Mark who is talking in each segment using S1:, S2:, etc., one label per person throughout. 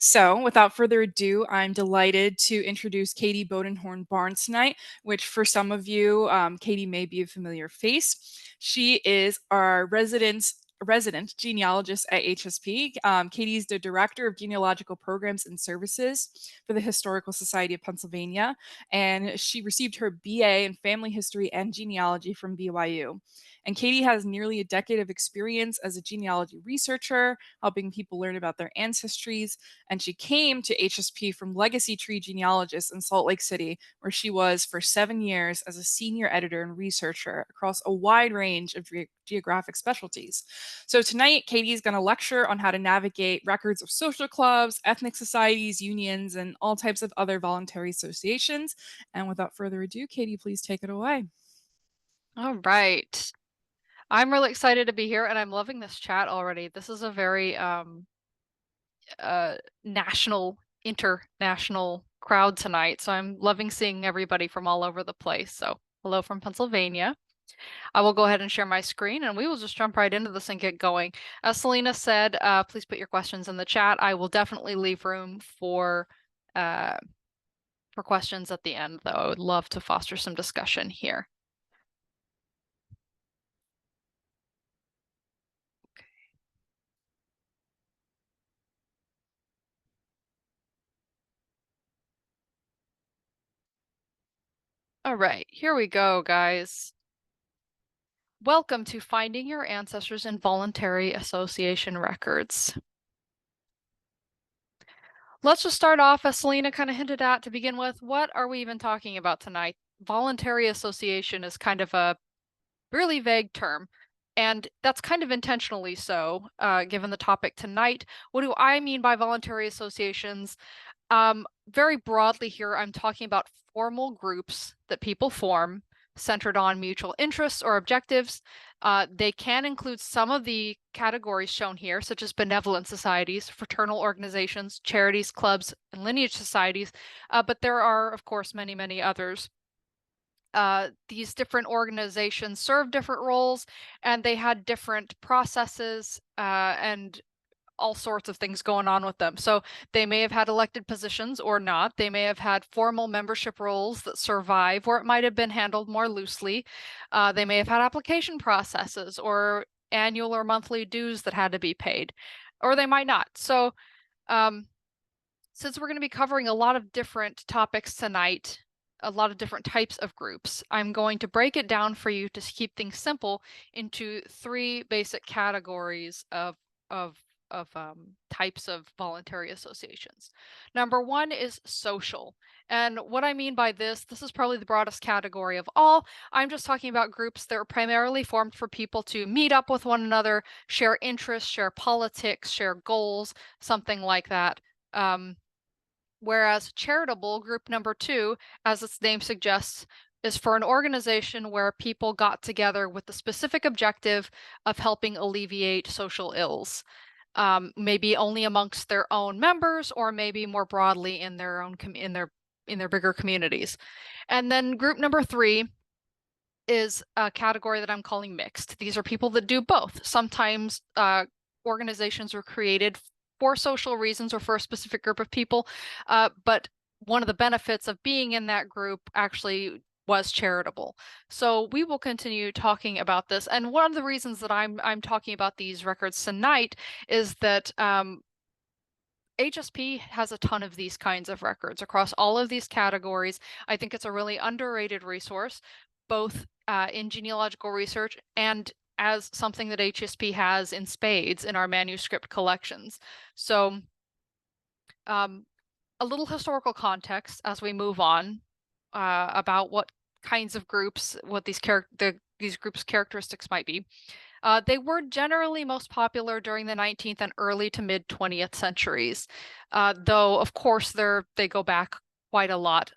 S1: So, without further ado, I'm delighted to introduce Katy Bodenhorn Barnes tonight, which for some of you, Katy may be a familiar face. She is our resident genealogist at HSP. Katy is the director of genealogical programs and services for the Historical Society of Pennsylvania, and she received her BA in family history and genealogy from BYU. And Katy has nearly a decade of experience as a genealogy researcher, helping people learn about their ancestries, and she came to HSP from Legacy Tree Genealogist in Salt Lake City, where she was for 7 years as a senior editor and researcher across a wide range of geographic specialties. So tonight, Katy is going to lecture on how to navigate records of social clubs, ethnic societies, unions, and all types of other voluntary associations. And without further ado, Katy, please take it away.
S2: All right. I'm really excited to be here and I'm loving this chat already. This is a very national, international crowd tonight. So I'm loving seeing everybody from all over the place. So hello from Pennsylvania. I will go ahead and share my screen and we will just jump right into this and get going. As Selena said, please put your questions in the chat. I will definitely leave room uh, for questions at the end, though. I would love to foster some discussion here. All right, here we go, guys. Welcome to Finding Your Ancestors in Voluntary Association Records. Let's just start off, as Selena kind of hinted at to begin with, what are we even talking about tonight? Voluntary association is kind of a really vague term, and that's kind of intentionally so, given the topic tonight. What do I mean by voluntary associations? Very broadly here, I'm talking about formal groups that people form centered on mutual interests or objectives. They can include some of the categories shown here, such as benevolent societies, fraternal organizations, charities, clubs, and lineage societies, but there are, of course, many, many others. These different organizations serve different roles, and they had different processes and all sorts of things going on with them. So they may have had elected positions or not. They may have had formal membership roles that survive, or it might have been handled more loosely. They may have had application processes or annual or monthly dues that had to be paid, or they might not. So since we're going to be covering a lot of different topics tonight, a lot of different types of groups, I'm going to break it down for you to keep things simple into three basic categories of types of voluntary associations. Number one is social. And what I mean by this is probably the broadest category of all. I'm just talking about groups that are primarily formed for people to meet up with one another, share interests, share politics, share goals, something like that. Whereas charitable, group number two, as its name suggests, is for an organization where people got together with the specific objective of helping alleviate social ills. Maybe only amongst their own members, or maybe more broadly in their own in their bigger communities. And then group number three is a category that I'm calling mixed. These are people that do both. Sometimes organizations were created for social reasons or for a specific group of people, but one of the benefits of being in that group actually was charitable. So we will continue talking about this. And one of the reasons that I'm talking about these records tonight is that HSP has a ton of these kinds of records across all of these categories. I think it's a really underrated resource, both in genealogical research and as something that HSP has in spades in our manuscript collections. So a little historical context as we move on about what kinds of groups, what these groups' characteristics might be. They were generally most popular during the 19th and early to mid 20th centuries, though of course they go back quite a lot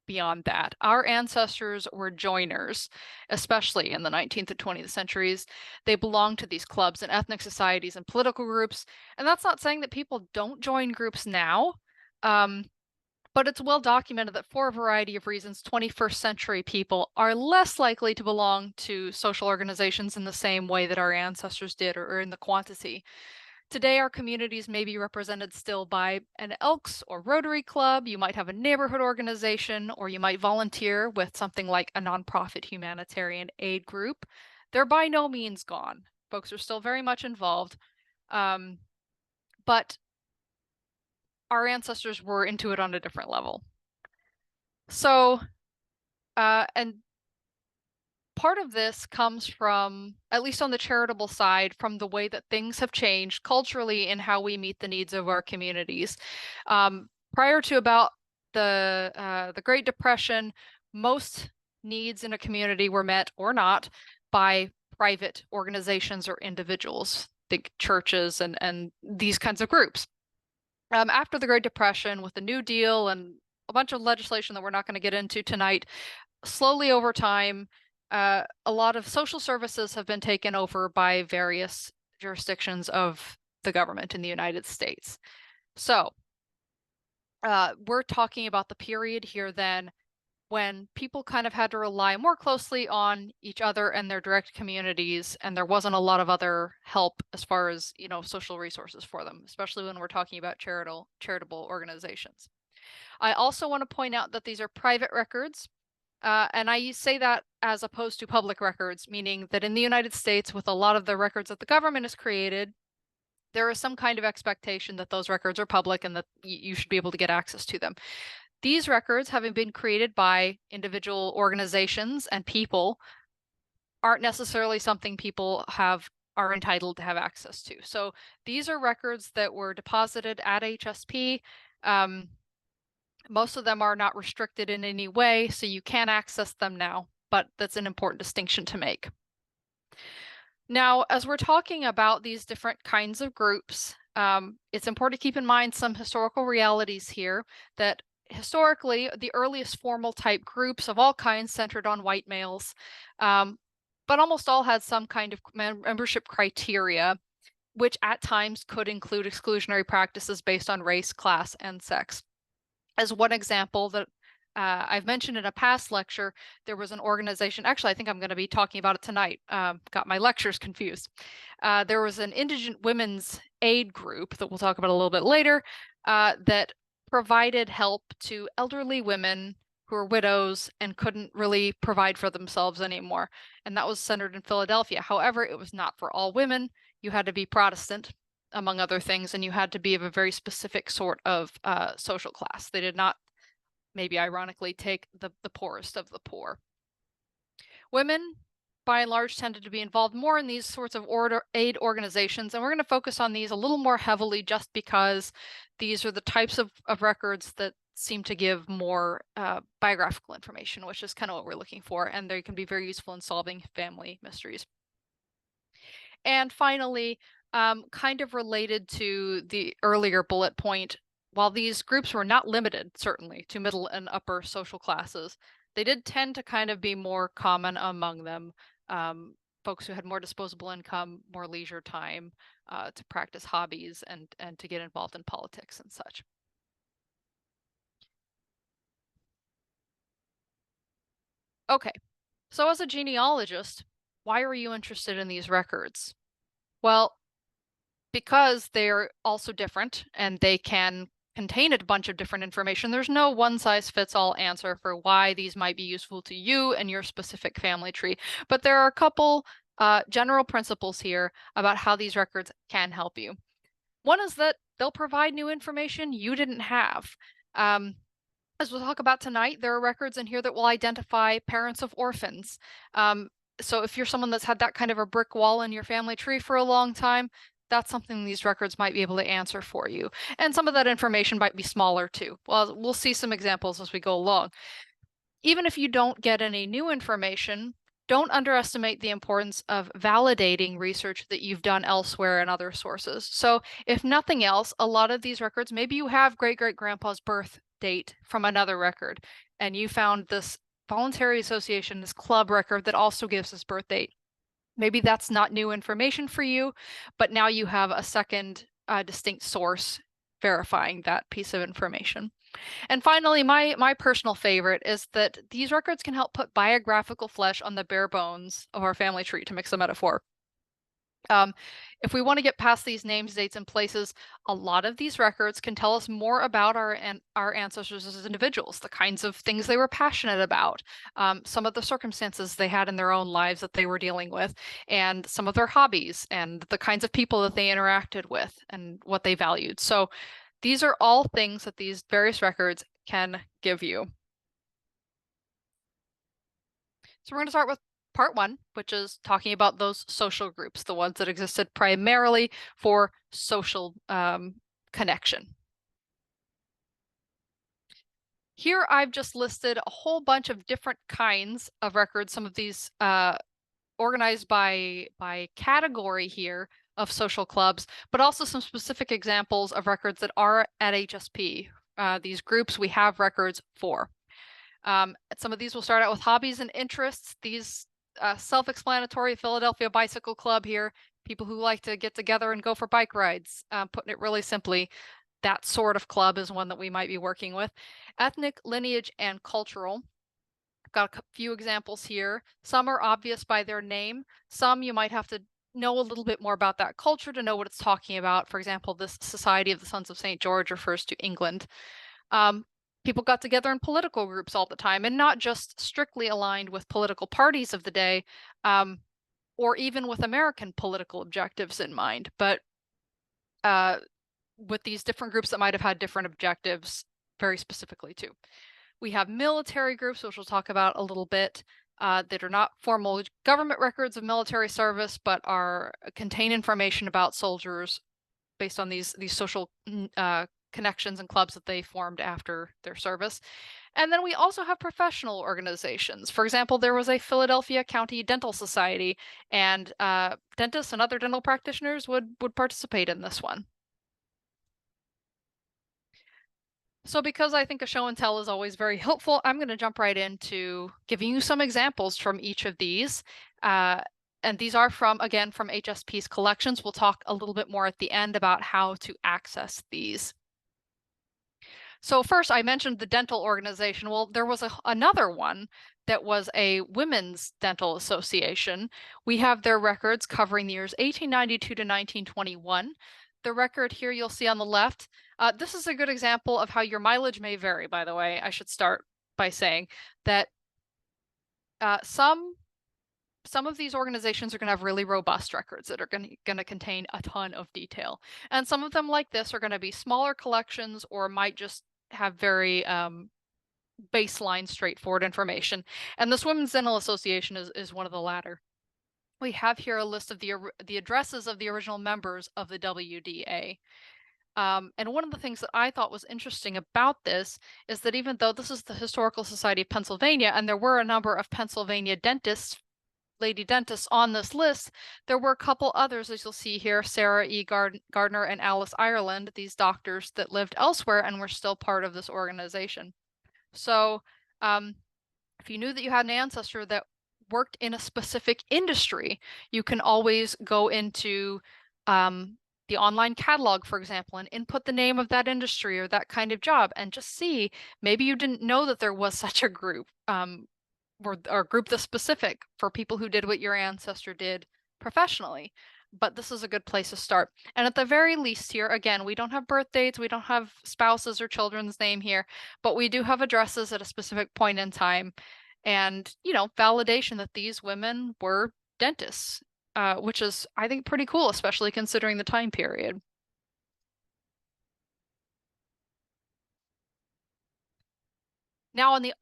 S2: beyond that. Our ancestors were joiners, especially in the 19th and 20th centuries. They belonged to these clubs and ethnic societies and political groups, and that's not saying that people don't join groups now. But it's well documented that for a variety of reasons, 21st century people are less likely to belong to social organizations in the same way that our ancestors did, or in the quantity. Today, our communities may be represented still by an Elks or Rotary Club. You might have a neighborhood organization, or you might volunteer with something like a nonprofit humanitarian aid group. They're by no means gone. Folks are still very much involved, um, but our ancestors were into it on a different level. So, and part of this comes from, at least on the charitable side, from the way that things have changed culturally in how we meet the needs of our communities. Prior to about the Great Depression, most needs in a community were met or not by private organizations or individuals, think churches and these kinds of groups. After the Great Depression, with the New Deal and a bunch of legislation that we're not going to get into tonight, slowly over time, a lot of social services have been taken over by various jurisdictions of the government in the United States. So, we're talking about the period here then when people kind of had to rely more closely on each other and their direct communities, and there wasn't a lot of other help as far as, social resources for them, especially when we're talking about charitable organizations. I also want to point out that these are private records. And I say that as opposed to public records, meaning that in the United States, with a lot of the records that the government has created, there is some kind of expectation that those records are public and that you should be able to get access to them. These records, having been created by individual organizations and people, aren't necessarily something people are entitled to have access to. So these are records that were deposited at HSP. Most of them are not restricted in any way, so you can access them now, but that's an important distinction to make. Now, as we're talking about these different kinds of groups, it's important to keep in mind some historical realities here, that historically, the earliest formal type groups of all kinds centered on white males, but almost all had some kind of membership criteria, which at times could include exclusionary practices based on race, class, and sex. As one example that I've mentioned in a past lecture, there was an organization, actually, I think I'm going to be talking about it tonight. Got my lectures confused. There was an indigent women's aid group that we'll talk about a little bit later that provided help to elderly women who were widows and couldn't really provide for themselves anymore. And that was centered in Philadelphia. However, it was not for all women. You had to be Protestant, among other things, and you had to be of a very specific sort of social class. They did not, maybe ironically, take the poorest of the poor. Women, by and large, tended to be involved more in these sorts of aid organizations, and we're going to focus on these a little more heavily just because these are the types of records that seem to give more biographical information, which is kind of what we're looking for, and they can be very useful in solving family mysteries. And finally, kind of related to the earlier bullet point, while these groups were not limited, certainly, to middle and upper social classes, they did tend to kind of be more common among them. Folks who had more disposable income, more leisure time to practice hobbies and to get involved in politics and such. Okay, so as a genealogist, why are you interested in these records? Well, because they're also different and they can contain a bunch of different information, there's no one-size-fits-all answer for why these might be useful to you and your specific family tree. But there are a couple general principles here about how these records can help you. One is that they'll provide new information you didn't have. As we'll talk about tonight, there are records in here that will identify parents of orphans. So if you're someone that's had that kind of a brick wall in your family tree for a long time, that's something these records might be able to answer for you. And some of that information might be smaller too. Well, we'll see some examples as we go along. Even if you don't get any new information, don't underestimate the importance of validating research that you've done elsewhere in other sources. So if nothing else, a lot of these records, maybe you have great-great-grandpa's birth date from another record, and you found this voluntary association, this club record that also gives this birth date. Maybe that's not new information for you, but now you have a second distinct source verifying that piece of information. And finally, my personal favorite is that these records can help put biographical flesh on the bare bones of our family tree, to mix a metaphor. Um, if we want to get past these names, dates, and places, a lot of these records can tell us more about our ancestors as individuals, the kinds of things they were passionate about, some of the circumstances they had in their own lives that they were dealing with, and some of their hobbies and the kinds of people that they interacted with and what they valued. So these are all things that these various records can give you. So we're going to start with part one, which is talking about those social groups, the ones that existed primarily for social connection. Here I've just listed a whole bunch of different kinds of records, some of these organized by category here of social clubs, but also some specific examples of records that are at HSP. These groups we have records for. Some of these will start out with hobbies and interests. These self-explanatory Philadelphia Bicycle Club here, people who like to get together and go for bike rides. Putting it really simply, that sort of club is one that we might be working with. Ethnic, lineage, and cultural. I've got a few examples here. Some are obvious by their name. Some you might have to know a little bit more about that culture to know what it's talking about. For example, this Society of the Sons of St. George refers to England. Um, People got together in political groups all the time, and not just strictly aligned with political parties of the day, um, or even with American political objectives in mind, but uh, with these different groups that might have had different objectives very specifically too. We have military groups, which we'll talk about a little bit, that are not formal government records of military service, but are contain information about soldiers based on these social connections and clubs that they formed after their service. And then we also have professional organizations. For example, there was a Philadelphia County Dental Society, and dentists and other dental practitioners would participate in this one. So because I think a show and tell is always very helpful, I'm going to jump right into giving you some examples from each of these. And these are again, from HSP's collections. We'll talk a little bit more at the end about how to access these. So first, I mentioned the dental organization. Well, there was another one that was a women's dental association. We have their records covering the years 1892 to 1921. The record here you'll see on the left. This is a good example of how your mileage may vary, by the way. I should start by saying that some of these organizations are going to have really robust records that are going to contain a ton of detail. And some of them, like this, are going to be smaller collections or might just have very baseline, straightforward information. And this Women's Dental Association is one of the latter. We have here a list of the addresses of the original members of the WDA. And one of the things that I thought was interesting about this is that even though this is the Historical Society of Pennsylvania, and there were a number of Pennsylvania dentists, lady dentists on this list, there were a couple others, as you'll see here, Sarah E. Gardner and Alice Ireland, these doctors that lived elsewhere and were still part of this organization. So if you knew that you had an ancestor that worked in a specific industry, you can always go into the online catalog, for example, and input the name of that industry or that kind of job and just see, maybe you didn't know that there was such a group. Or group this specific for people who did what your ancestor did professionally. But this is a good place to start. And at the very least here, again, we don't have birth dates, we don't have spouses or children's name here, but we do have addresses at a specific point in time. And, validation that these women were dentists, which is, I think, pretty cool, especially considering the time period. Now, on the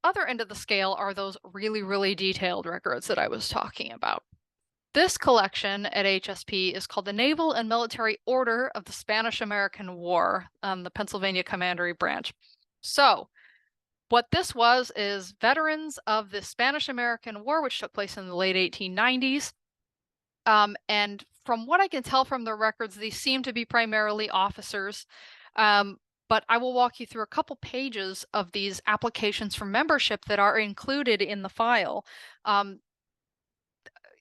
S2: other end of the scale are those really, really detailed records that I was talking about. This collection at HSP is called the Naval and Military Order of the Spanish-American War, the Pennsylvania Commandery Branch. So, what this was is veterans of the Spanish-American War, which took place in the late 1890s. And from what I can tell from the records, these seem to be primarily officers. But I will walk you through a couple pages of these applications for membership that are included in the file.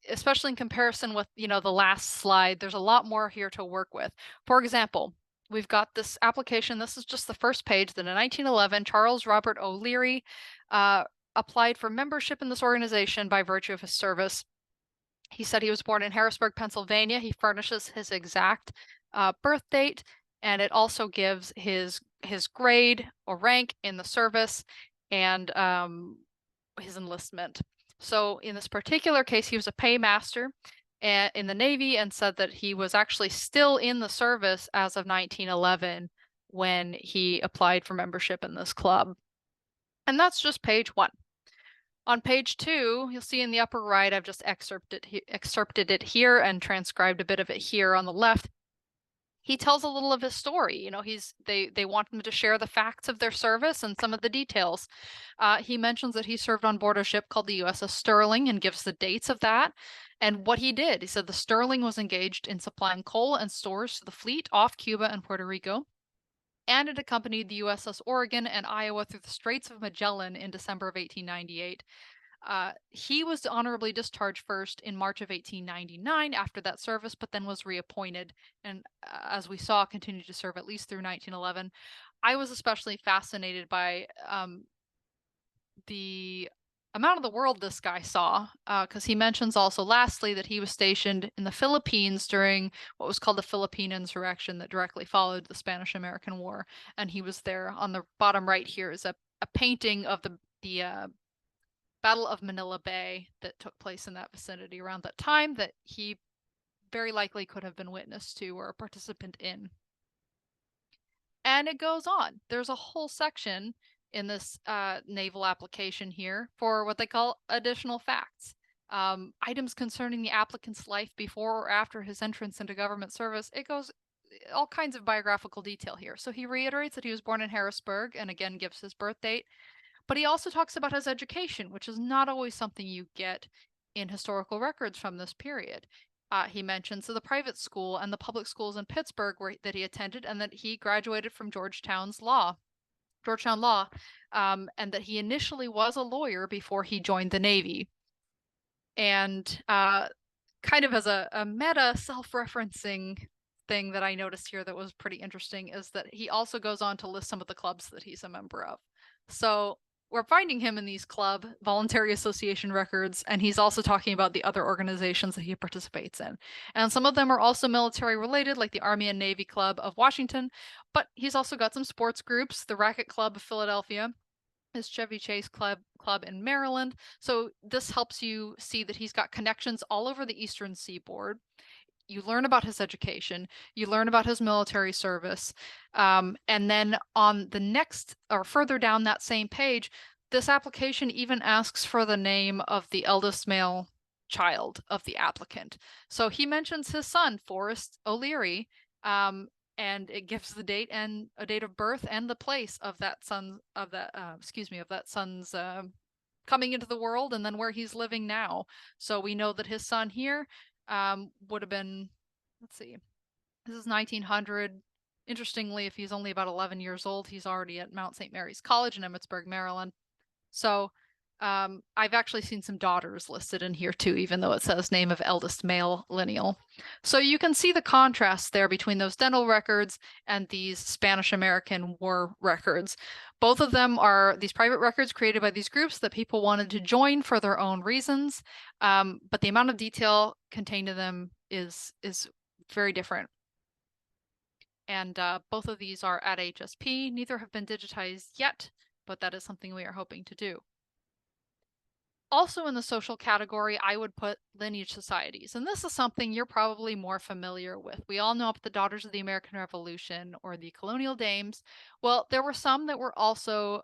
S2: Especially in comparison with, the last slide, there's a lot more here to work with. For example, we've got this application. This is just the first page that in 1911, Charles Robert O'Leary applied for membership in this organization by virtue of his service. He said he was born in Harrisburg, Pennsylvania. He furnishes his exact birth date, and it also gives his grade or rank in the service and his enlistment. So in this particular case, he was a paymaster in the Navy and said that he was actually still in the service as of 1911 when he applied for membership in this club. And that's just page one. On page two, you'll see in the upper right, I've just excerpted it here and transcribed a bit of it here on the left. He tells a little of his story. You know, they want him to share the facts of their service and some of the details. He mentions that he served on board a ship called the USS Sterling and gives the dates of that and what he did. He said the Sterling was engaged in supplying coal and stores to the fleet off Cuba and Puerto Rico, and it accompanied the USS Oregon and Iowa through the Straits of Magellan in December of 1898. He was honorably discharged first in March of 1899 after that service, but then was reappointed and, as we saw, continued to serve at least through 1911. I was especially fascinated by the amount of the world this guy saw, because he mentions also, lastly, that he was stationed in the Philippines during what was called the Philippine Insurrection that directly followed the Spanish-American War, and he was there. On the bottom right here is a painting of the Battle of Manila Bay that took place in that vicinity around that time that he very likely could have been witness to or a participant in. And it goes on. There's a whole section in this naval application here for what they call additional facts. Items concerning the applicant's life before or after his entrance into government service. It goes all kinds of biographical detail here. So he reiterates that he was born in Harrisburg and again gives his birth date. But he also talks about his education, which is not always something you get in historical records from this period. He mentions the private school and the public schools in Pittsburgh that he attended, and that he graduated from Georgetown Law, and that he initially was a lawyer before he joined the Navy. And kind of as a meta self-referencing thing that I noticed here that was pretty interesting is that he also goes on to list some of the clubs that he's a member of. So we're finding him in these club voluntary association records, and he's also talking about the other organizations that he participates in. And some of them are also military related, like the Army and Navy Club of Washington, but he's also got some sports groups, the Racquet Club of Philadelphia, his Chevy Chase club in Maryland. So this helps you see that he's got connections all over the Eastern Seaboard. You learn about his education, you learn about his military service, and then on the next or further down that same page, this application even asks for the name of the eldest male child of the applicant. So he mentions his son, Forrest O'Leary, and it gives the date and a date of birth and the place of that son's coming into the world, and then where he's living now. So we know that his son here would have been, let's see, this is 1900. Interestingly, if he's only about 11 years old, he's already at Mount St. Mary's College in Emmitsburg, Maryland. So I've actually seen some daughters listed in here too, even though it says name of eldest male lineal. So you can see the contrast there between those dental records and these Spanish-American War records. Both of them are these private records created by these groups that people wanted to join for their own reasons, but the amount of detail contained in them is very different. And both of these are at HSP. Neither have been digitized yet, but that is something we are hoping to do. Also in the social category, I would put lineage societies, and this is something you're probably more familiar with. We all know about the Daughters of the American Revolution or the Colonial Dames. Well, there were some that were also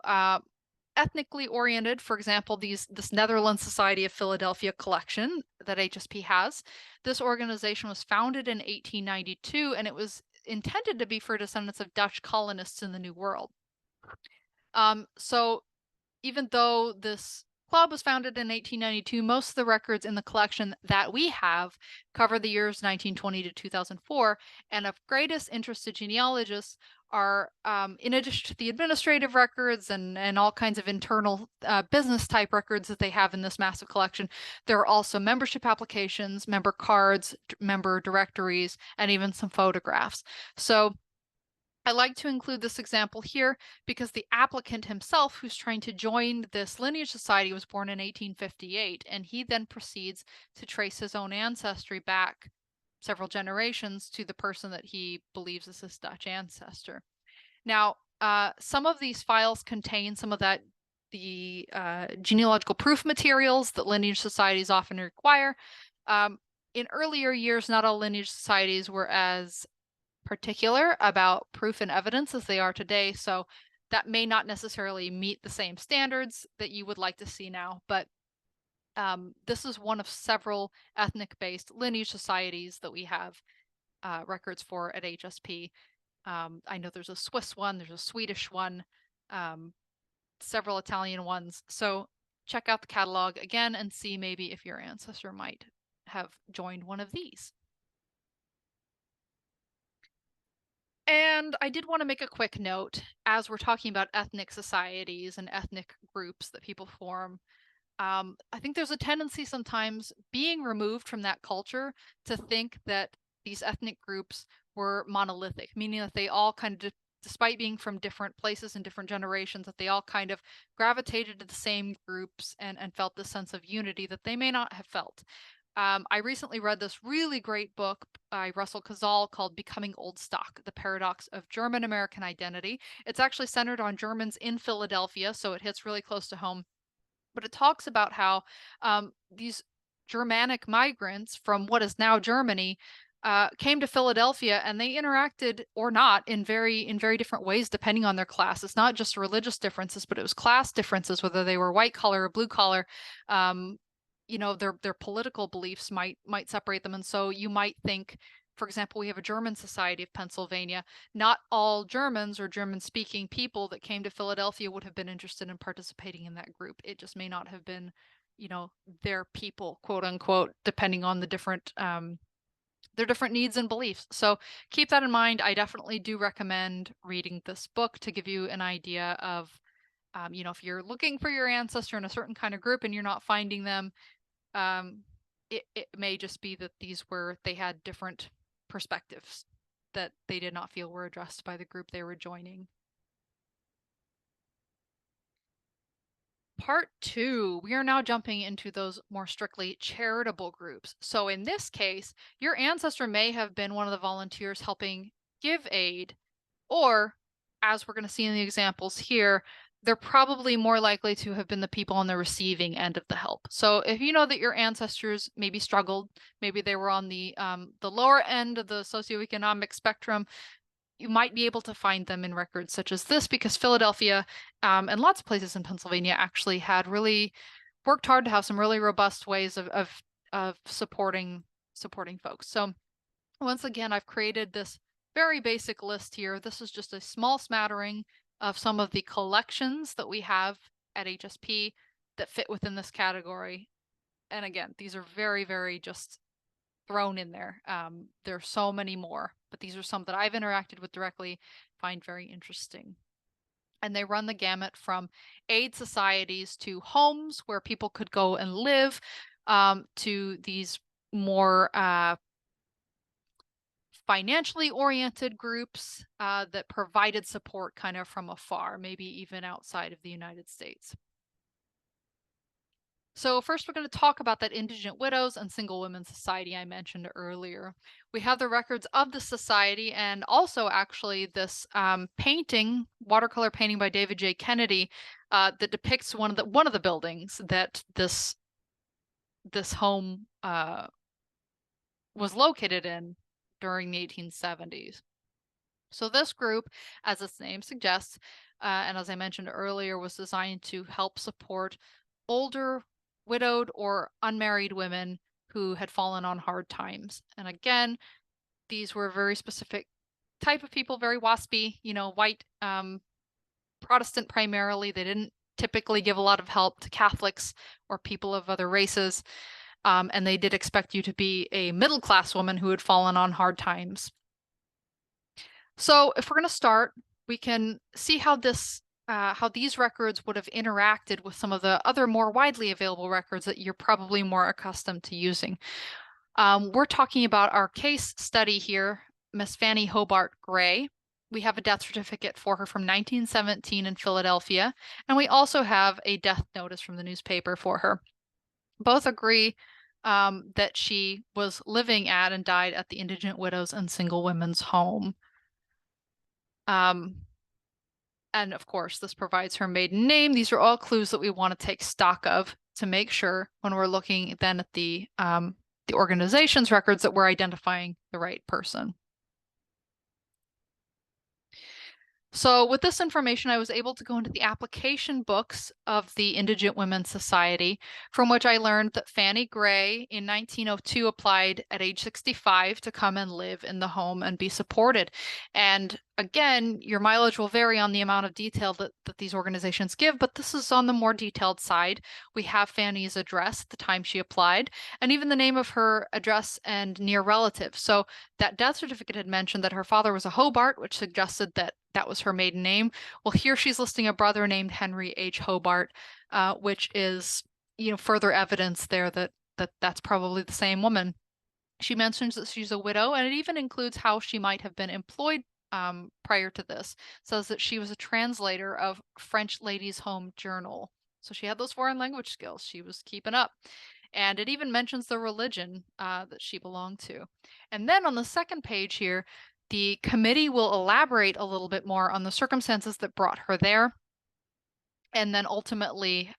S2: ethnically oriented. For example, this Netherlands Society of Philadelphia collection that HSP has. This organization was founded in 1892, and it was intended to be for descendants of Dutch colonists in the New World. So even though this club was founded in 1892, most of the records in the collection that we have cover the years 1920 to 2004, and of greatest interest to genealogists are, in addition to the administrative records and all kinds of internal business type records that they have in this massive collection, there are also membership applications, member cards, member directories, and even some photographs. So I like to include this example here because the applicant himself, who's trying to join this lineage society, was born in 1858, and he then proceeds to trace his own ancestry back several generations to the person that he believes is his Dutch ancestor. Now, some of these files contain some of the genealogical proof materials that lineage societies often require. Um, in earlier years, not all lineage societies were as particular about proof and evidence as they are today, so that may not necessarily meet the same standards that you would like to see now, but this is one of several ethnic-based lineage societies that we have records for at HSP. I know there's a Swiss one, there's a Swedish one, um, several Italian ones. So check out the catalog again and see maybe if your ancestor might have joined one of these. And I did want to make a quick note as we're talking about ethnic societies and ethnic groups that people form. I think there's a tendency sometimes being removed from that culture to think that these ethnic groups were monolithic, meaning that they all kind of, despite being from different places and different generations, that they all kind of gravitated to the same groups and felt this sense of unity that they may not have felt. I recently read this really great book by Russell Kazal called Becoming Old Stock, The Paradox of German American Identity. It's actually centered on Germans in Philadelphia, so it hits really close to home. But it talks about how these Germanic migrants from what is now Germany came to Philadelphia, and they interacted or not in very different ways depending on their class. It's not just religious differences, but it was class differences, whether they were white collar or blue collar. Um, their political beliefs might separate them, and so you might think, for example, we have a German Society of Pennsylvania. Not all Germans or German speaking people that came to Philadelphia would have been interested in participating in that group. It just may not have been, their people, quote unquote, depending on their different needs and beliefs. So keep that in mind. I definitely do recommend reading this book to give you an idea of, if you're looking for your ancestor in a certain kind of group and you're not finding them, um, it may just be that they had different perspectives that they did not feel were addressed by the group they were joining. Part two, we are now jumping into those more strictly charitable groups. So in this case, your ancestor may have been one of the volunteers helping give aid, or as we're going to see in the examples here, they're probably more likely to have been the people on the receiving end of the help. So if you know that your ancestors maybe struggled, maybe they were on the lower end of the socioeconomic spectrum, you might be able to find them in records such as this, because Philadelphia and lots of places in Pennsylvania actually had really worked hard to have some really robust ways of supporting folks. So once again, I've created this very basic list here. This is just a small smattering of some of the collections that we have at HSP that fit within this category. And again, these are very, very just thrown in there. There are so many more, but these are some that I've interacted with directly, find very interesting. And they run the gamut from aid societies to homes where people could go and live, to these more financially oriented groups that provided support kind of from afar, maybe even outside of the United States. So first we're going to talk about that Indigent Widows and Single Women Society I mentioned earlier. We have the records of the society, and also actually this painting, watercolor painting by David J. Kennedy, that depicts one of the buildings that this home was located in during the 1870s. So this group, as its name suggests, and as I mentioned earlier, was designed to help support older, widowed, or unmarried women who had fallen on hard times. And again, these were very specific type of people, very waspy, white, Protestant primarily. They didn't typically give a lot of help to Catholics or people of other races. And they did expect you to be a middle class woman who had fallen on hard times. So if we're going to start, we can see how these records would have interacted with some of the other more widely available records that you're probably more accustomed to using. We're talking about our case study here, Miss Fanny Hobart Gray. We have a death certificate for her from 1917 in Philadelphia, and we also have a death notice from the newspaper for her. Both agree that she was living at and died at the Indigent Widows and Single Women's Home. Um, and of course, this provides her maiden name. These are all clues that we want to take stock of to make sure when we're looking then at the organization's records that we're identifying the right person. So with this information, I was able to go into the application books of the Indigent Women's Society, from which I learned that Fanny Gray in 1902 applied at age 65 to come and live in the home and be supported. And again, your mileage will vary on the amount of detail that these organizations give, but this is on the more detailed side. We have Fanny's address at the time she applied, and even the name of her address and near relative. So that death certificate had mentioned that her father was a Hobart, which suggested that that was her maiden name. Well, here she's listing a brother named Henry H. Hobart, which is, further evidence there that that's probably the same woman. She mentions that she's a widow, and it even includes how she might have been employed prior to this. Says that she was a translator of French Ladies' Home Journal. So she had those foreign language skills. She was keeping up. And it even mentions the religion that she belonged to. And then on the second page here, the committee will elaborate a little bit more on the circumstances that brought her there, and then ultimately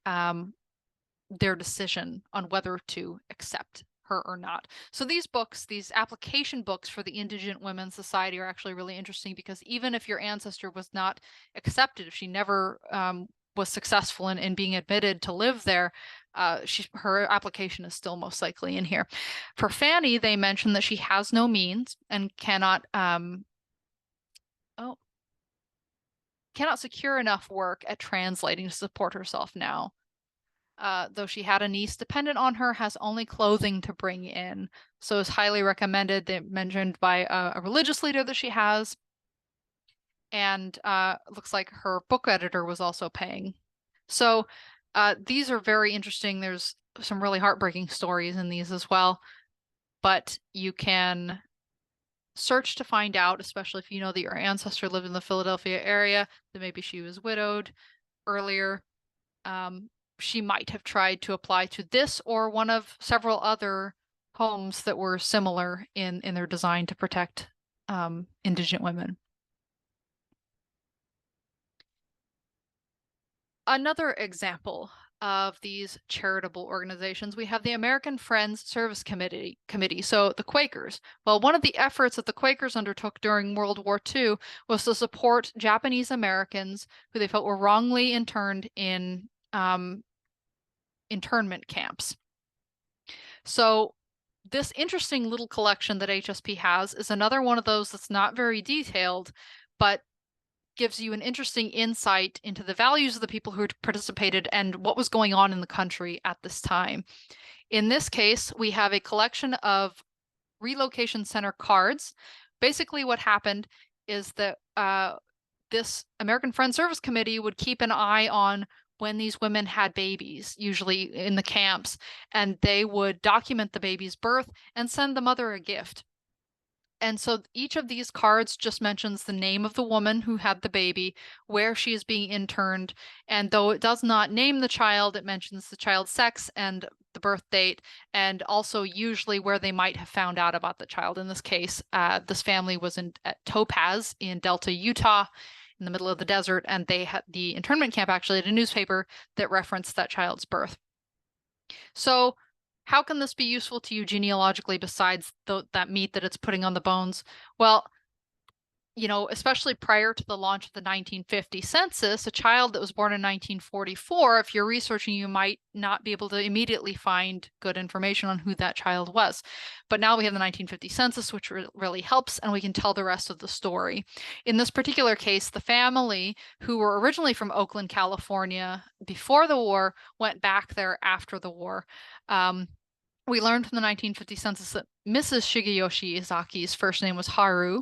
S2: their decision on whether to accept her or not. So these books, these application books for the Indigent Women's Society, are actually really interesting because even if your ancestor was not accepted, if she never was successful in being admitted to live there, her application is still most likely in here. For Fanny, they mention that she has no means and cannot secure enough work at translating to support herself now. Though she had a niece dependent on her, has only clothing to bring in. So is highly recommended. They mentioned by a religious leader that she has. And looks like her book editor was also paying. So these are very interesting. There's some really heartbreaking stories in these as well. But you can search to find out, especially if you know that your ancestor lived in the Philadelphia area, that maybe she was widowed earlier. She might have tried to apply to this or one of several other homes that were similar in their design to protect indigent women. Another example of these charitable organizations, we have the American Friends Service Committee. So the Quakers. Well, one of the efforts that the Quakers undertook during World War II was to support Japanese Americans who they felt were wrongly interned in internment camps. So this interesting little collection that HSP has is another one of those that's not very detailed, but gives you an interesting insight into the values of the people who participated and what was going on in the country at this time. In this case, we have a collection of relocation center cards. Basically, what happened is that this American Friends Service Committee would keep an eye on when these women had babies, usually in the camps, and they would document the baby's birth and send the mother a gift. And so each of these cards just mentions the name of the woman who had the baby, where she is being interned, and though it does not name the child, it mentions the child's sex and the birth date, and also usually where they might have found out about the child. In this case, this family was at Topaz in Delta, Utah, in the middle of the desert, and they had the internment camp actually had a newspaper that referenced that child's birth. So how can this be useful to you genealogically besides that meat that it's putting on the bones? Well, especially prior to the launch of the 1950 census, a child that was born in 1944, if you're researching, you might not be able to immediately find good information on who that child was. But now we have the 1950 census, which really helps, and we can tell the rest of the story. In this particular case, the family, who were originally from Oakland, California before the war, went back there after the war. We learned from the 1950 census that Mrs. Shigeyoshi Izaki's first name was Haru,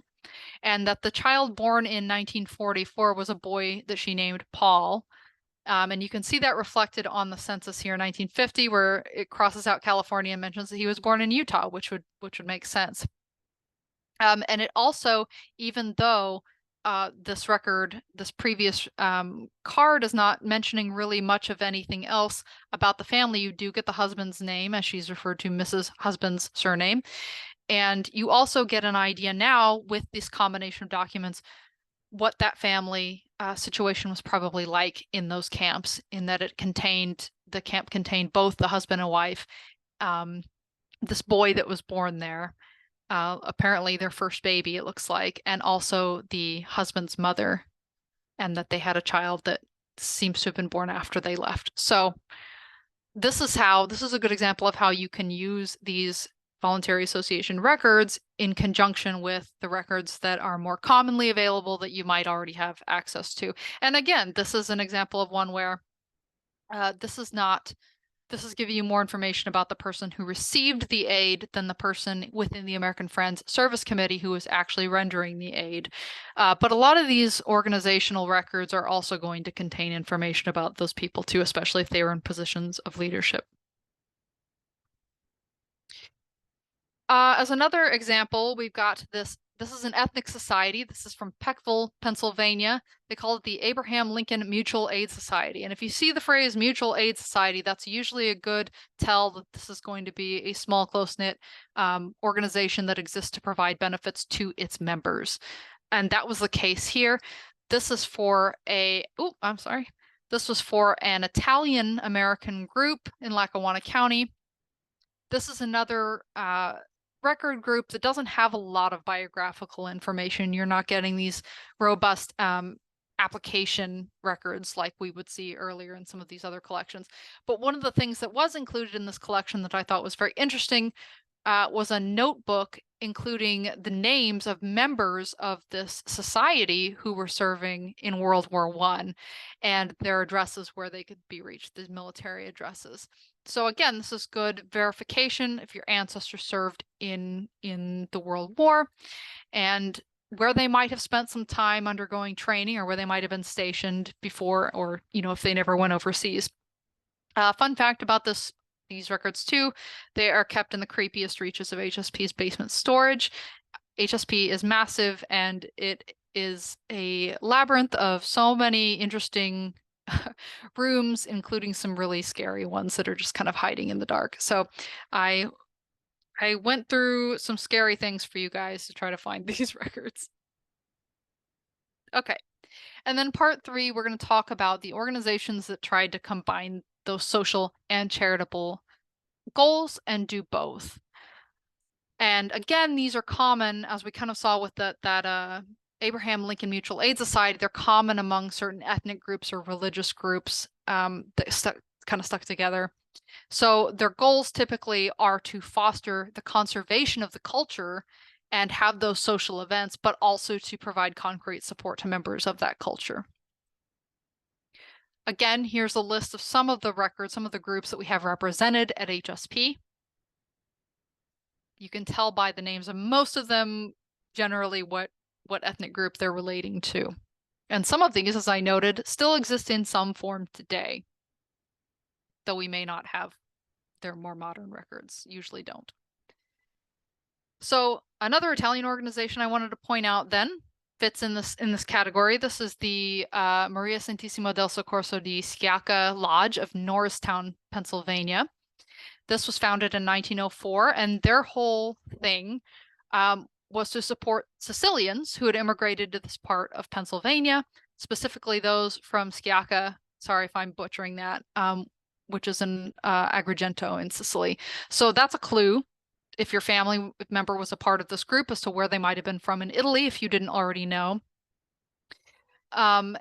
S2: and that the child born in 1944 was a boy that she named Paul. And you can see that reflected on the census here in 1950, where it crosses out California and mentions that he was born in Utah, which would make sense. And it also, even though this record, this previous card is not mentioning really much of anything else about the family. You do get the husband's name, as she's referred to Mrs. Husband's surname. And you also get an idea now with this combination of documents what that family situation was probably like in those camps, in that the camp contained both the husband and wife, this boy that was born there, apparently their first baby, it looks like, and also the husband's mother, and that they had a child that seems to have been born after they left. So this is a good example of how you can use these voluntary association records in conjunction with the records that are more commonly available that you might already have access to. And again, this is an example of one where this is giving you more information about the person who received the aid than the person within the American Friends Service Committee who was actually rendering the aid. But a lot of these organizational records are also going to contain information about those people too, especially if they were in positions of leadership. As another example, we've got this. This is an ethnic society. This is from Peckville, Pennsylvania. They call it the Abraham Lincoln Mutual Aid Society. And if you see the phrase Mutual Aid Society, that's usually a good tell that this is going to be a small, close-knit organization that exists to provide benefits to its members. And that was the case here. This is for This was for an Italian-American group in Lackawanna County. This is another record group that doesn't have a lot of biographical information. You're not getting these robust application records like we would see earlier in some of these other collections. But one of the things that was included in this collection that I thought was very interesting was a notebook including the names of members of this society who were serving in World War I and their addresses where they could be reached, the military addresses. So again, this is good verification if your ancestors served in the World War and where they might have spent some time undergoing training or where they might have been stationed before, or if they never went overseas. Fun fact about these records too, they are kept in the creepiest reaches of HSP's basement storage. HSP is massive and it is a labyrinth of so many interesting rooms, including some really scary ones that are just kind of hiding in the dark. So I went through some scary things for you guys to try to find these records. Okay. And then part 3, we're going to talk about the organizations that tried to combine those social and charitable goals and do both. And again, these are common, as we kind of saw with that Abraham Lincoln Mutual Aid Society. They're common among certain ethnic groups or religious groups that kind of stuck together. So their goals typically are to foster the conservation of the culture and have those social events, but also to provide concrete support to members of that culture. Again, here's a list of some of the records, some of the groups that we have represented at HSP. You can tell by the names of most of them generally what ethnic group they're relating to. And some of these, as I noted, still exist in some form today, though we may not have their more modern records, usually don't. So another Italian organization I wanted to point out then fits in this category. This is the Maria Santissimo del Soccorso di Sciacca Lodge of Norristown, Pennsylvania. This was founded in 1904, and their whole thing was to support Sicilians who had immigrated to this part of Pennsylvania, specifically those from Sciacca, sorry if I'm butchering that, which is in Agrigento in Sicily. So that's a clue if your family member was a part of this group as to where they might have been from in Italy, if you didn't already know. And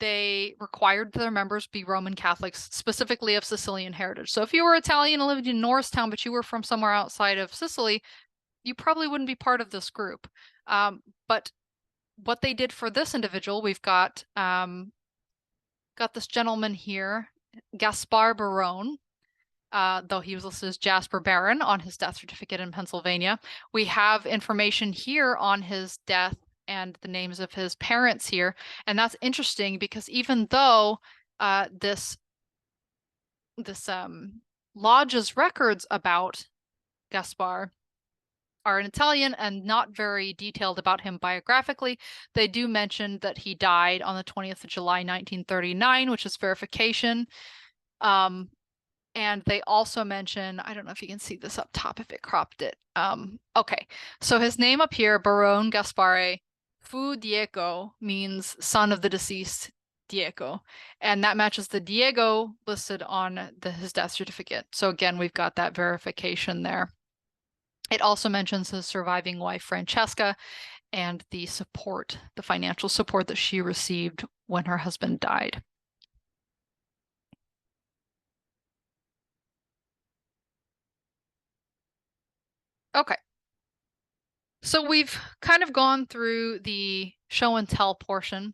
S2: they required their members be Roman Catholics, specifically of Sicilian heritage. So if you were Italian and lived in Norristown, but you were from somewhere outside of Sicily, you probably wouldn't be part of this group. But what they did for this individual, we've got this gentleman here, Gaspar Barone, though he was listed as Jasper Barron on his death certificate in Pennsylvania. We have information here on his death and the names of his parents here. And that's interesting because even though this lodge's records about Gaspar are in Italian and not very detailed about him biographically. They do mention that he died on the 20th of July, 1939, which is verification. Um, and they also mention, I don't know if you can see this up top if it cropped it. Okay, so his name up here, Barone Gaspare Fu Diego, means son of the deceased Diego. And that matches the Diego listed on his death certificate. So again, we've got that verification there. It also mentions his surviving wife, Francesca, and the support, the financial support that she received when her husband died. Okay. So we've kind of gone through the show and tell portion.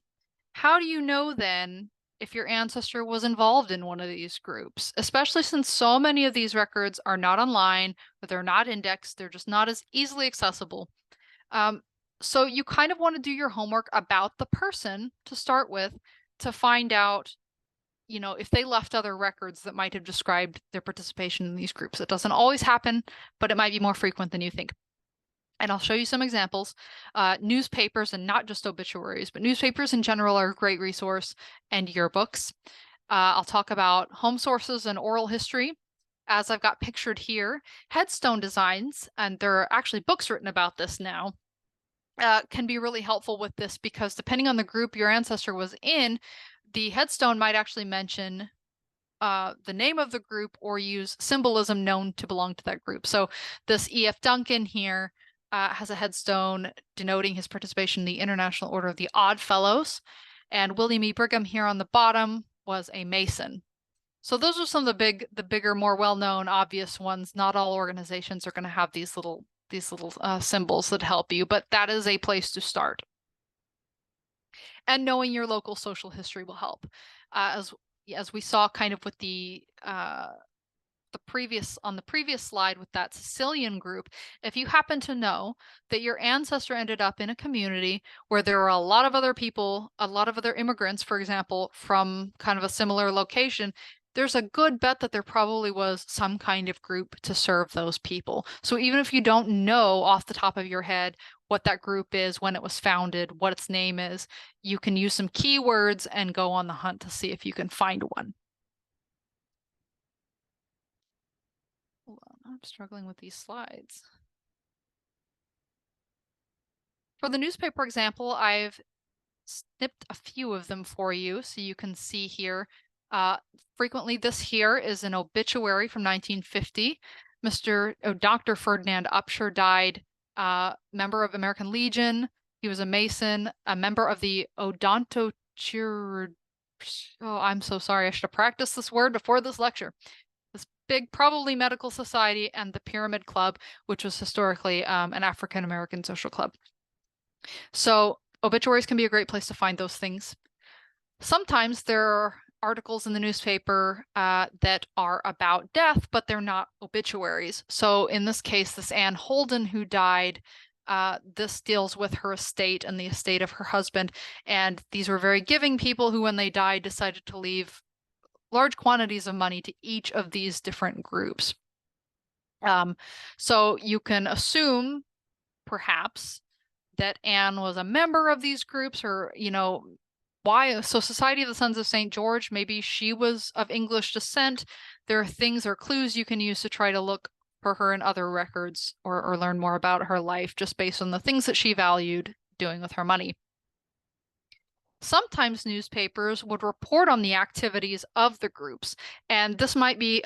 S2: How do you know then if your ancestor was involved in one of these groups? Especially since so many of these records are not online, or they're not indexed, they're just not as easily accessible. Um, so you kind of want to do your homework about the person to start with to find out, you know, if they left other records that might have described their participation in these groups. It doesn't always happen, but it might be more frequent than you think. And I'll show you some examples. Newspapers, and not just obituaries, but newspapers in general are a great resource, and yearbooks. I'll talk about home sources and oral history, as I've got pictured here. Headstone designs, and there are actually books written about this now, can be really helpful with this because depending on the group your ancestor was in, the headstone might actually mention the name of the group or use symbolism known to belong to that group. So this E.F. Duncan here has a headstone denoting his participation in the International Order of the Odd Fellows, and William E. Brigham here on the bottom was a Mason. So those are some of the bigger, more well-known, obvious ones. Not all organizations are going to have these little symbols that help you, but that is a place to start. And knowing your local social history will help. As we saw kind of with the previous slide with that Sicilian group, if you happen to know that your ancestor ended up in a community where there were a lot of other people, a lot of other immigrants, for example, from kind of a similar location, there's a good bet that there probably was some kind of group to serve those people. So even if you don't know off the top of your head what that group is, when it was founded, what its name is, you can use some keywords and go on the hunt to see if you can find one. Hold on, I'm struggling with these slides. For the newspaper example, I've snipped a few of them for you so you can see here. Frequently, this here is an obituary from 1950. Dr. Ferdinand Upshur died, member of American Legion. He was a Mason, a member of the Odontochirurg. Oh, I'm so sorry. I should have practiced this word before this lecture. This big, probably medical society, and the Pyramid Club, which was historically an African American social club. So obituaries can be a great place to find those things. Sometimes there are articles in the newspaper that are about death, but they're not obituaries. So in this case, this Anne Holden who died, this deals with her estate and the estate of her husband. And these were very giving people who, when they died, decided to leave large quantities of money to each of these different groups. So you can assume, perhaps, that Anne was a member of these groups, or, you know, why? So Society of the Sons of St. George, maybe she was of English descent. There are things or clues you can use to try to look for her in other records or learn more about her life just based on the things that she valued doing with her money. Sometimes newspapers would report on the activities of the groups, and this might be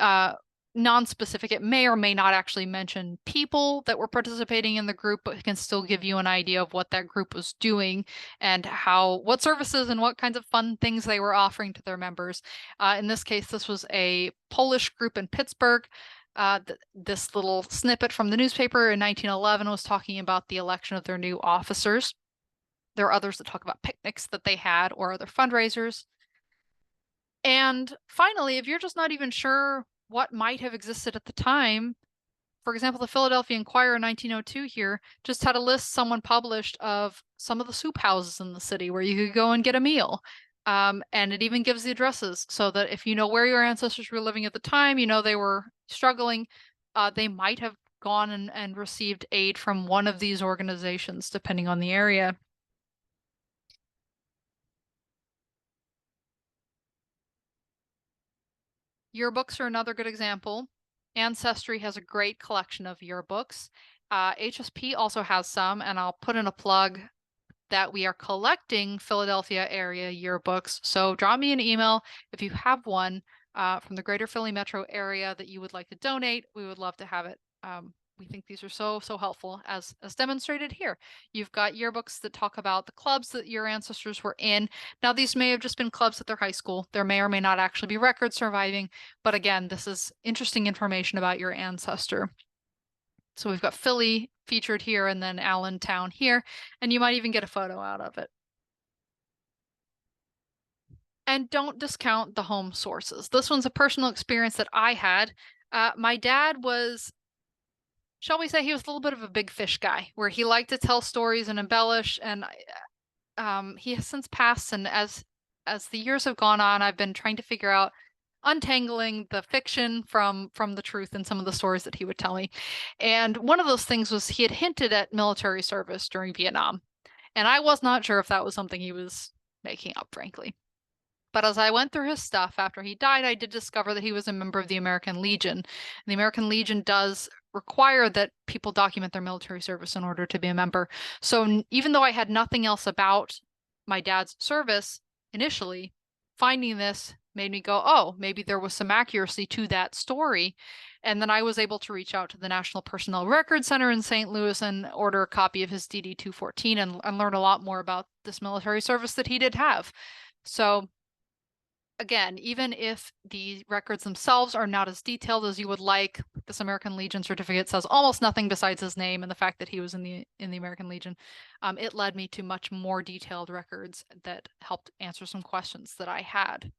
S2: non-specific. It may or may not actually mention people that were participating in the group, but it can still give you an idea of what that group was doing and what services and what kinds of fun things they were offering to their members. In this case, this was a Polish group in Pittsburgh. This little snippet from the newspaper in 1911 was talking about the election of their new officers. There are others that talk about picnics that they had or other fundraisers. And finally, if you're just not even sure what might have existed at the time, for example, the Philadelphia Inquirer in 1902 here just had a list someone published of some of the soup houses in the city where you could go and get a meal. And it even gives the addresses so that if you know where your ancestors were living at the time, you know they were struggling, they might have gone and received aid from one of these organizations, depending on the area. Yearbooks are another good example. Ancestry has a great collection of yearbooks. HSP also has some, and I'll put in a plug that we are collecting Philadelphia area yearbooks. So drop me an email if you have one from the greater Philly metro area that you would like to donate. We would love to have it. We think these are so helpful as demonstrated here. You've got yearbooks that talk about the clubs that your ancestors were in. Now, these may have just been clubs at their high school. There may or may not actually be records surviving, but again, this is interesting information about your ancestor. So we've got Philly featured here and then Allentown here, and you might even get a photo out of it. And don't discount the home sources. This one's a personal experience that I had. My dad was, shall we say, he was a little bit of a big fish guy, where he liked to tell stories and embellish, and he has since passed, and as the years have gone on, I've been trying to figure out untangling the fiction from the truth in some of the stories that he would tell me. And one of those things was he had hinted at military service during Vietnam. And I was not sure if that was something he was making up, frankly. But as I went through his stuff after he died, I did discover that he was a member of the American Legion. And the American Legion does require that people document their military service in order to be a member. So even though I had nothing else about my dad's service initially, finding this made me go, oh, maybe there was some accuracy to that story. And then I was able to reach out to the National Personnel Record Center in St. Louis and order a copy of his DD 214 and learn a lot more about this military service that he did have. So again, even if the records themselves are not as detailed as you would like, this American Legion certificate says almost nothing besides his name and the fact that he was in the American Legion. It led me to much more detailed records that helped answer some questions that I had.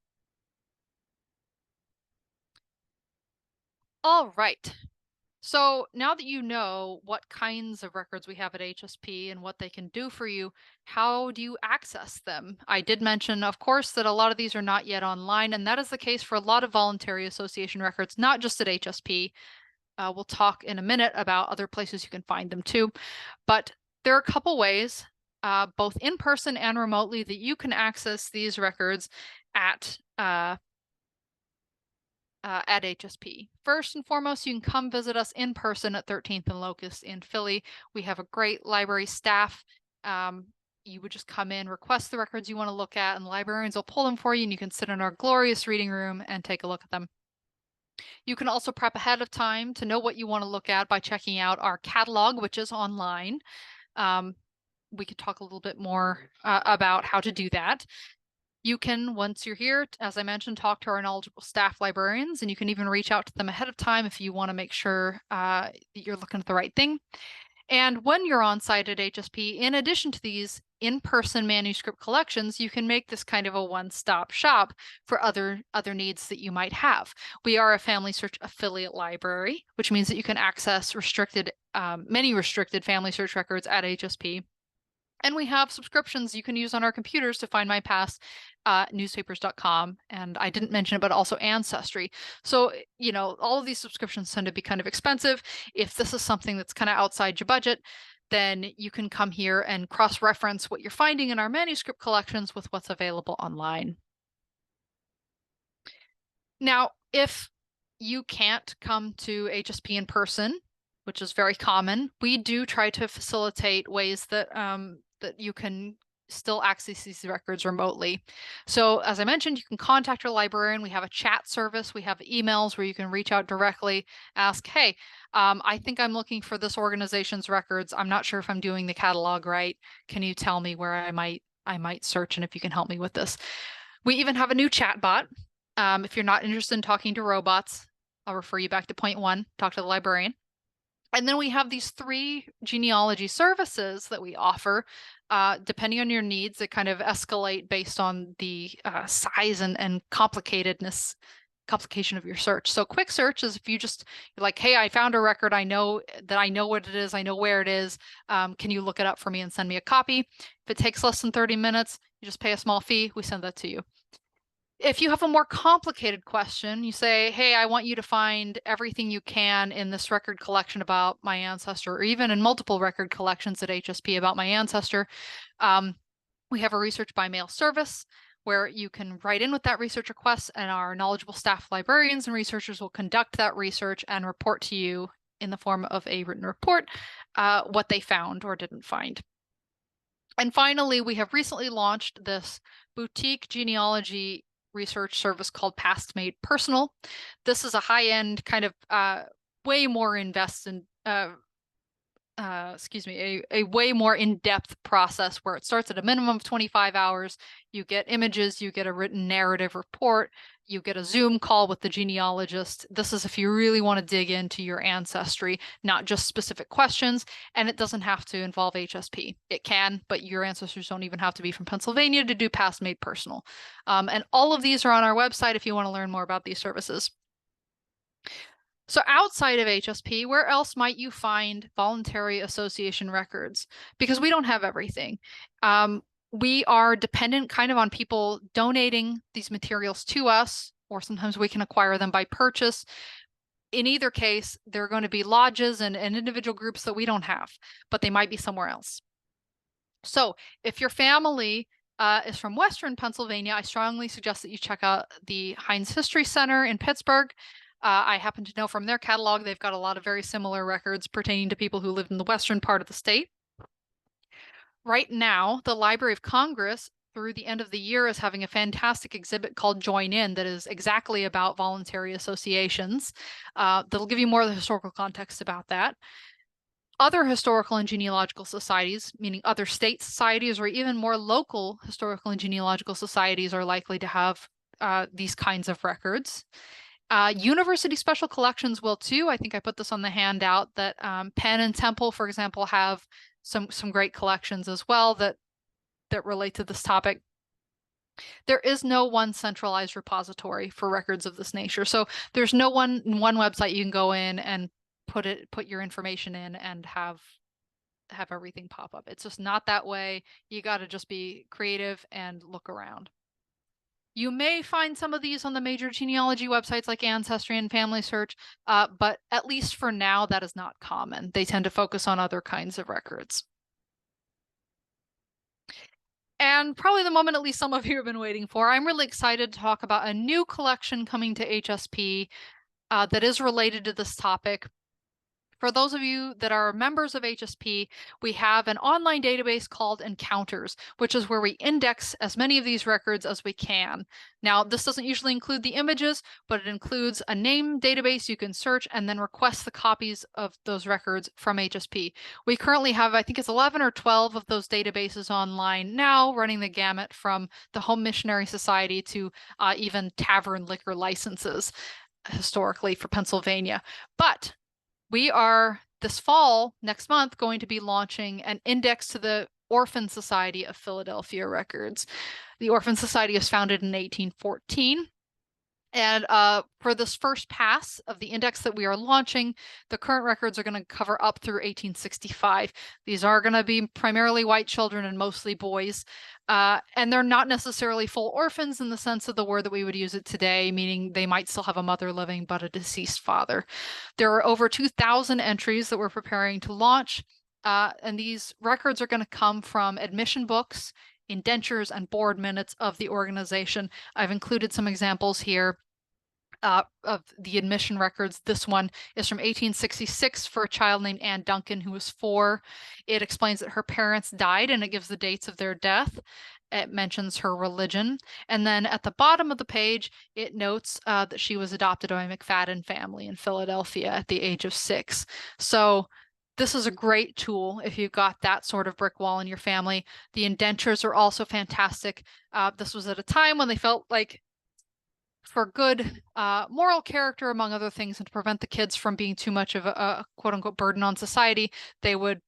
S2: All right. So now that you know what kinds of records we have at HSP and what they can do for you, how do you access them? I did mention, of course, that a lot of these are not yet online, and that is the case for a lot of voluntary association records, not just at HSP. We'll talk in a minute about other places you can find them too. But there are a couple ways, both in person and remotely, that you can access these records at HSP. First and foremost, you can come visit us in person at 13th and Locust in Philly. We have a great library staff. You would just come in, request the records you want to look at, and librarians will pull them for you, and you can sit in our glorious reading room and take a look at them. You can also prep ahead of time to know what you want to look at by checking out our catalog, which is online. We could talk a little bit more about how to do that. You can, once you're here, as I mentioned, talk to our knowledgeable staff librarians, and you can even reach out to them ahead of time if you want to make sure that you're looking at the right thing. And when you're on site at HSP, in addition to these in-person manuscript collections, you can make this kind of a one-stop shop for other needs that you might have. We are a Family Search affiliate library, which means that you can access many restricted Family Search records at HSP. And we have subscriptions you can use on our computers to find my past, newspapers.com. And I didn't mention it, but also Ancestry. So, all of these subscriptions tend to be kind of expensive. If this is something that's kind of outside your budget, then you can come here and cross-reference what you're finding in our manuscript collections with what's available online. Now, if you can't come to HSP in person, which is very common, we do try to facilitate ways that that you can still access these records remotely. So as I mentioned, you can contact your librarian. We have a chat service. We have emails where you can reach out directly, ask, hey, I think I'm looking for this organization's records. I'm not sure if I'm doing the catalog right. Can you tell me where I might search and if you can help me with this? We even have a new chat bot. If you're not interested in talking to robots, I'll refer you back to point one, talk to the librarian. And then we have these 3 genealogy services that we offer. Depending on your needs, that kind of escalate based on the size and complication of your search. So quick search is if you're like, hey, I found a record. I know what it is. I know where it is. Can you look it up for me and send me a copy? If it takes less than 30 minutes, you just pay a small fee. We send that to you. If you have a more complicated question, you say, hey, I want you to find everything you can in this record collection about my ancestor, or even in multiple record collections at HSP about my ancestor. Um, we have a research by mail service where you can write in with that research request, and our knowledgeable staff librarians and researchers will conduct that research and report to you in the form of a written report what they found or didn't find. And finally, we have recently launched this boutique genealogy research service called Past Made Personal. This is a high-end kind of way more a way more in-depth process where it starts at a minimum of 25 hours. You get images, you get a written narrative report, you get a Zoom call with the genealogist. This is if you really want to dig into your ancestry, not just specific questions, and it doesn't have to involve HSP. It can, but your ancestors don't even have to be from Pennsylvania to do Past Made Personal. And all of these are on our website if you want to learn more about these services. So outside of HSP, where else might you find voluntary association records? Because we don't have everything. We are dependent kind of on people donating these materials to us, or sometimes we can acquire them by purchase. In either case, there are going to be lodges and individual groups that we don't have, but they might be somewhere else. So if your family is from Western Pennsylvania, I strongly suggest that you check out the Heinz History Center in Pittsburgh. I happen to know from their catalog, they've got a lot of very similar records pertaining to people who lived in the western part of the state. Right now, the Library of Congress, through the end of the year, is having a fantastic exhibit called Join In that is exactly about voluntary associations. That'll give you more of the historical context about that. Other historical and genealogical societies, meaning other state societies or even more local historical and genealogical societies, are likely to have these kinds of records. University special collections will too. I think I put this on the handout that Penn and Temple, for example, have some great collections as well that relate to this topic. There is no one centralized repository for records of this nature. So there's no one website you can go in and put your information in and have everything pop up. It's just not that way. You got to just be creative and look around. You may find some of these on the major genealogy websites like Ancestry and Family Search, but at least for now, that is not common. They tend to focus on other kinds of records. And probably the moment at least some of you have been waiting for, I'm really excited to talk about a new collection coming to HSP that is related to this topic. For those of you that are members of HSP, we have an online database called Encounters, which is where we index as many of these records as we can. Now, this doesn't usually include the images, but it includes a name database you can search and then request the copies of those records from HSP. We currently have, I think it's 11 or 12 of those databases online now, running the gamut from the Home Missionary Society to even tavern liquor licenses historically for Pennsylvania. But we are this fall, next month, going to be launching an index to the Orphan Society of Philadelphia records. The Orphan Society was founded in 1814. And for this first pass of the index that we are launching, the current records are going to cover up through 1865. These are going to be primarily white children and mostly boys. And they're not necessarily full orphans in the sense of the word that we would use it today, meaning they might still have a mother living but a deceased father. There are over 2,000 entries that we're preparing to launch. And these records are going to come from admission books, indentures, and board minutes of the organization. I've included some examples here of the admission records. This one is from 1866 for a child named Anne Duncan, who was 4. It explains that her parents died and it gives the dates of their death. It mentions her religion. And then at the bottom of the page, it notes that she was adopted by a McFadden family in Philadelphia at the age of 6. So this is a great tool if you've got that sort of brick wall in your family. The indentures are also fantastic. This was at a time when they felt like for good moral character, among other things, and to prevent the kids from being too much of a quote unquote burden on society, they would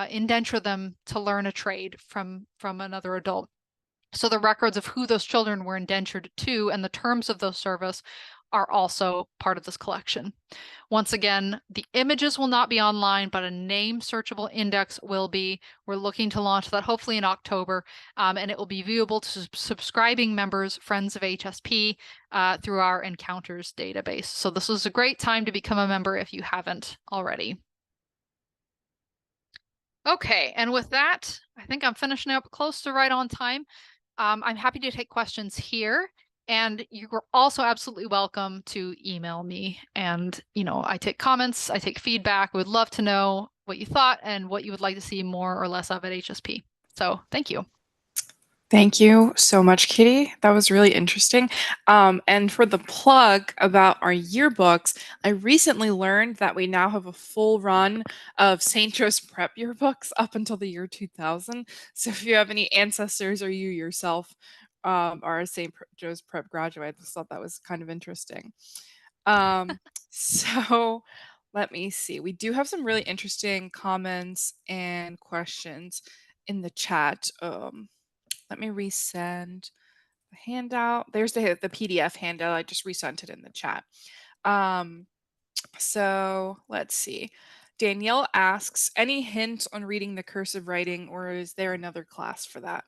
S2: indenture them to learn a trade from another adult. So the records of who those children were indentured to and the terms of those service are also part of this collection. Once again, the images will not be online, but a name searchable index will be. We're looking to launch that hopefully in October, and it will be viewable to subscribing members, friends of HSP, through our encounters database. So this is a great time to become a member if you haven't already. Okay, and with that, I think I'm finishing up close to right on time. I'm happy to take questions here, and you're also absolutely welcome to email me. And, I take comments, I take feedback. Would love to know what you thought and what you would like to see more or less of at HSP. So thank you.
S1: Thank you so much, Kitty. That was really interesting. And for the plug about our yearbooks, I recently learned that we now have a full run of St. Joe's Prep yearbooks up until the year 2000. So if you have any ancestors or you yourself are a Joe's Prep graduate, I just thought that was kind of interesting. So let me see. We do have some really interesting comments and questions in the chat. Let me resend the handout. There's the PDF handout. I just resent it in the chat. So let's see. Danielle asks, any hint on reading the cursive writing, or is there another class for that?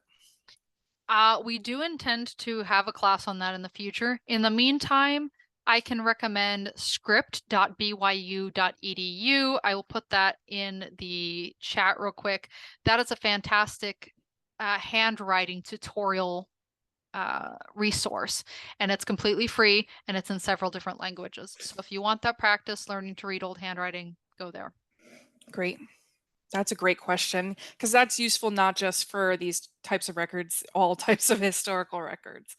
S2: We do intend to have a class on that in the future. In the meantime, I can recommend script.byu.edu. I will put that in the chat real quick. That is a fantastic handwriting tutorial resource, and it's completely free, and it's in several different languages. So if you want that practice learning to read old handwriting, go there.
S1: Great. That's a great question because that's useful not just for these types of records, all types of historical records.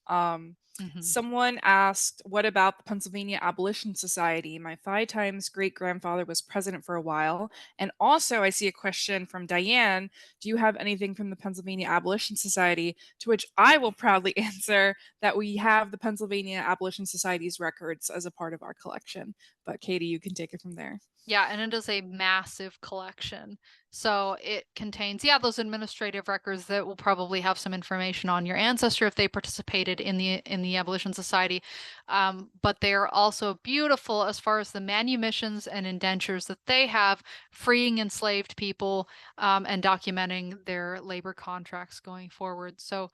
S1: Um, Someone asked, what about the Pennsylvania Abolition Society? My 5 times great grandfather was president for a while. And also, I see a question from Diane. Do you have anything from the Pennsylvania Abolition Society? To which I will proudly answer that we have the Pennsylvania Abolition Society's records as a part of our collection. But Katie, you can take it from there.
S2: Yeah, and it is a massive collection. So it contains, yeah, those administrative records that will probably have some information on your ancestor if they participated in the Abolition Society. But they are also beautiful as far as the manumissions and indentures that they have freeing enslaved people, and documenting their labor contracts going forward. So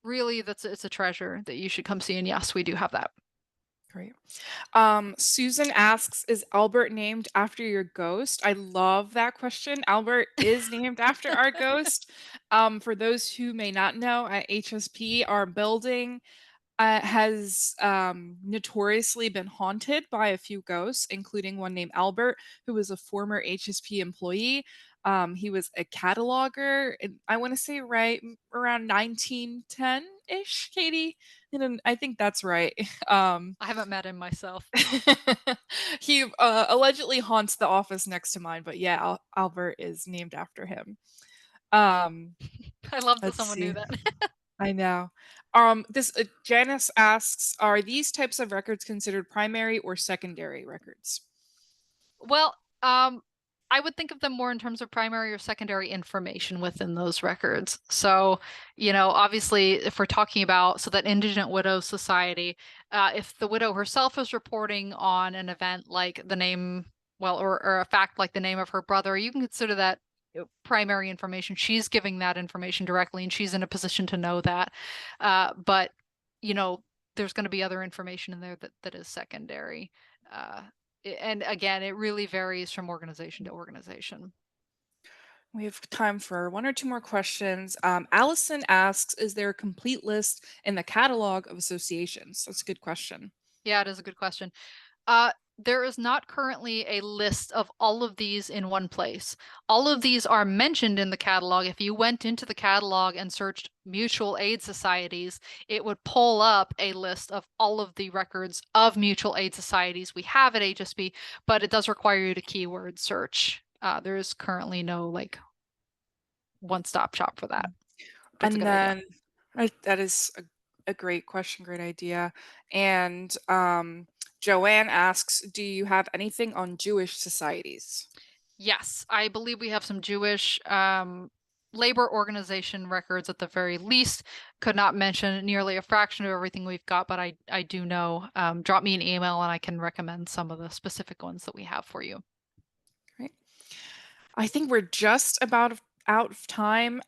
S2: really, it's a treasure that you should come see. And yes, we do have that.
S1: Great. Susan asks, is Albert named after your ghost? I love that question. Albert is named after our ghost. For those who may not know, at HSP, our building has notoriously been haunted by a few ghosts, including one named Albert, who was a former HSP employee. He was a cataloger, and I want to say around 1910-ish, Katie. And I think that's right.
S2: I haven't met him myself.
S1: He allegedly haunts the office next to mine, but yeah, Albert is named after him. Um,
S2: I love that
S1: let's
S2: someone knew
S1: see.
S2: that.
S1: I know. This Janice asks, are these types of records considered primary or secondary records?
S2: Well, I would think of them more in terms of primary or secondary information within those records. So, obviously, if we're talking about that Indigent Widows Society, if the widow herself is reporting on an event like the name, well, or a fact like the name of her brother, you can consider that primary information. She's giving that information directly, and she's in a position to know that. But, you know, there's going to be other information in there that is secondary. Uh, and again, it really varies from organization to organization.
S1: We have time for one or two more questions. Allison asks, is there a complete list in the catalog of associations? That's a good question.
S2: Yeah, it is a good question. There is not currently a list of all of these in one place. All of these are mentioned in the catalog. If you went into the catalog and searched mutual aid societies, it would pull up a list of all of the records of mutual aid societies we have at HSP, but it does require you to keyword search. There is currently no one-stop shop for that. But it's a
S1: And
S2: good idea.
S1: then that is a great question, great idea. And Joanne asks, do you have anything on Jewish societies?
S2: Yes, I believe we have some Jewish labor organization records at the very least. Could not mention nearly a fraction of everything we've got, but I do know. Drop me an email and I can recommend some of the specific ones that we have for you.
S1: Right. I think we're just about out of time.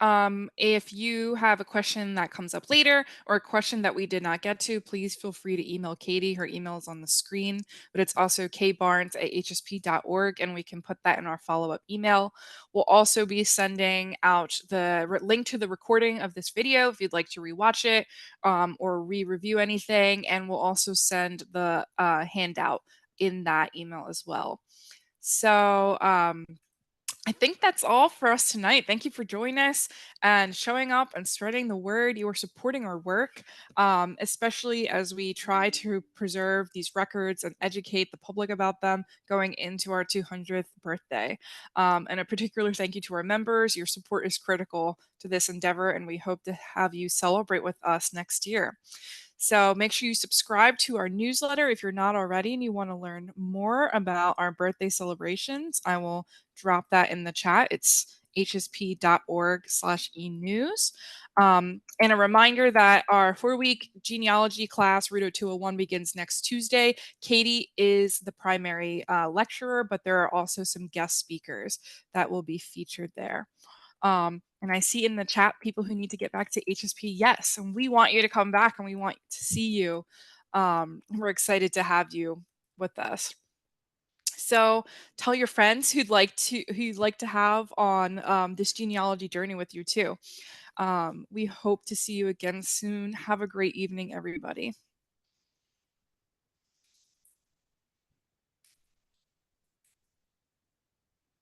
S1: If you have a question that comes up later or a question that we did not get to, please feel free to email Katie. Her email is on the screen, but it's also kbarnes@hsp.org, and we can put that in our follow-up email. We'll also be sending out the link to the recording of this video if you'd like to rewatch it or re-review anything, and we'll also send the handout in that email as well. So, I think that's all for us tonight. Thank you for joining us and showing up and spreading the word. You are supporting our work, especially as we try to preserve these records and educate the public about them going into our 200th birthday. And a particular thank you to our members. Your support is critical to this endeavor, and we hope to have you celebrate with us next year. So make sure you subscribe to our newsletter if you're not already and you want to learn more about our birthday celebrations. I will drop that in the chat. It's hsp.org/enews. And a reminder that our 4-week genealogy class, Rudo 201, begins next Tuesday. Katy is the primary lecturer, but there are also some guest speakers that will be featured there. And I see in the chat people who need to get back to HSP. Yes, and we want you to come back and we want to see you. We're excited to have you with us. So tell your friends who'd like to have on this genealogy journey with you too. We hope to see you again soon. Have a great evening, everybody.